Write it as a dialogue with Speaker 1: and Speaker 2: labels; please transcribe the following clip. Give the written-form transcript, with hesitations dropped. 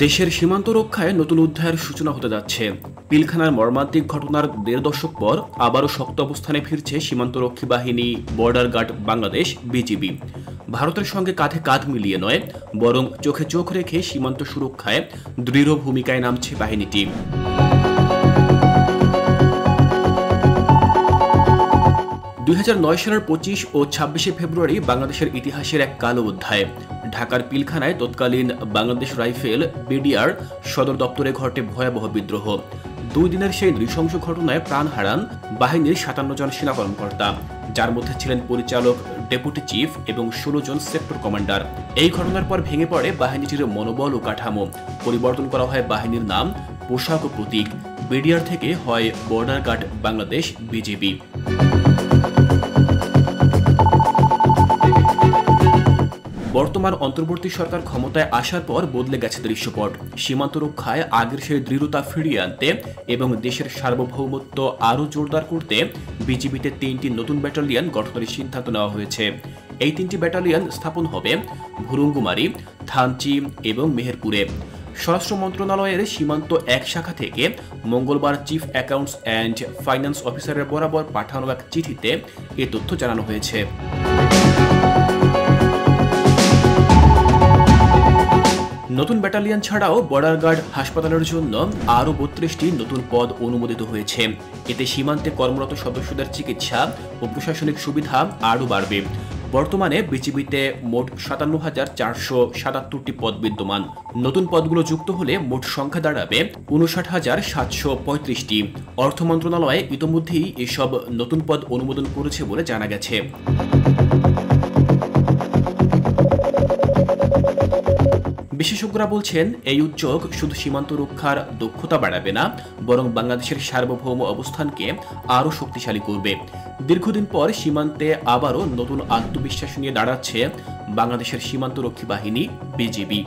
Speaker 1: দেশের সীমান্ত রক্ষায় নতুন অধ্যায়ের সূচনা হতে যাচ্ছে। পিলখানার মর্মান্তিক ঘটনার ১.৫ দশক পর আবারও শক্ত অবস্থানে ফিরছে সীমান্তরক্ষী বাহিনী বর্ডার গার্ড বাংলাদেশ বিজিবি। ভারতের সঙ্গে কাঁধে কাঁধ মিলিয়ে নয়, বরং চোখে চোখ রেখে সীমান্ত সুরক্ষায় দৃঢ় ভূমিকায় নামছে বাহিনীটি। ২০০৯ সালের ২৫ ও ২৬শে ফেব্রুয়ারি বাংলাদেশের ইতিহাসের এক কালো অধ্যায়। ঢাকার পিলখানায় তৎকালীন বাংলাদেশ রাইফেল বিডিআর সদর দপ্তরে ঘটে ভয়াবহ বিদ্রোহ। ২ দিনের সেই নৃশংস ঘটনায় প্রাণ হারান বাহিনীর ৫৭ জন সেনা কর্মকর্তা, যার মধ্যে ছিলেন পরিচালক, ডেপুটি চিফ এবং ১৬ জন সেক্টর কমান্ডার। এই ঘটনার পর ভেঙে পড়ে বাহিনীটির মনোবল ও কাঠামো। পরিবর্তন করা হয় বাহিনীর নাম, পোশাক ও প্রতীক। বিডিআর থেকে হয় বর্ডার গার্ড বাংলাদেশ বিজিবি। বর্তমান অন্তর্বর্তী সরকার ক্ষমতায় আসার পর বদলে গেছে দৃশ্যপট। সীমান্ত রক্ষায় আগের সেই দৃঢ়তা ফিরিয়ে আনতে এবং দেশের সার্বভৌমত্ব আরও জোরদার করতে বিজিবিতে ৩টি নতুন ব্যাটালিয়ন গঠনের সিদ্ধান্ত নেওয়া হয়েছে। এই ৩টি ব্যাটালিয়ন স্থাপন হবে ভুরুঙ্গুমারি, থানচি এবং মেহেরপুরে। স্বরাষ্ট্র মন্ত্রণালয়ের সীমান্ত এক শাখা থেকে মঙ্গলবার চিফ অ্যাকাউন্টস অ্যান্ড ফাইন্যান্স অফিসারের বরাবর পাঠানো এক চিঠিতে এ তথ্য জানানো হয়েছে। নতুন ব্যাটালিয়ন ছাড়াও বর্ডার গার্ড হাসপাতালের জন্য আরও ৩২টি নতুন পদ অনুমোদিত হয়েছে। এতে সীমান্তে কর্মরত সদস্যদের চিকিৎসা ও প্রশাসনিক সুবিধা আরও বাড়বে। বর্তমানে বিজিবিতে মোট ৫৭,৪৭৭টি পদ বিদ্যমান। নতুন পদগুলো যুক্ত হলে মোট সংখ্যা দাঁড়াবে ৫৯,৭৩৫টি। অর্থ মন্ত্রণালয় ইতোমধ্যেই এসব নতুন পদ অনুমোদন করেছে বলে জানা গেছে। বিশেষজ্ঞরা বলছেন, এই উদ্যোগ শুধু সীমান্ত রক্ষার দক্ষতা বাড়াবে না, বরং বাংলাদেশের সার্বভৌম অবস্থানকে আরও শক্তিশালী করবে। দীর্ঘদিন পর সীমান্তে আবারও নতুন আত্মবিশ্বাস নিয়ে দাঁড়াচ্ছে বাংলাদেশের সীমান্তরক্ষী বাহিনী বিজিবি।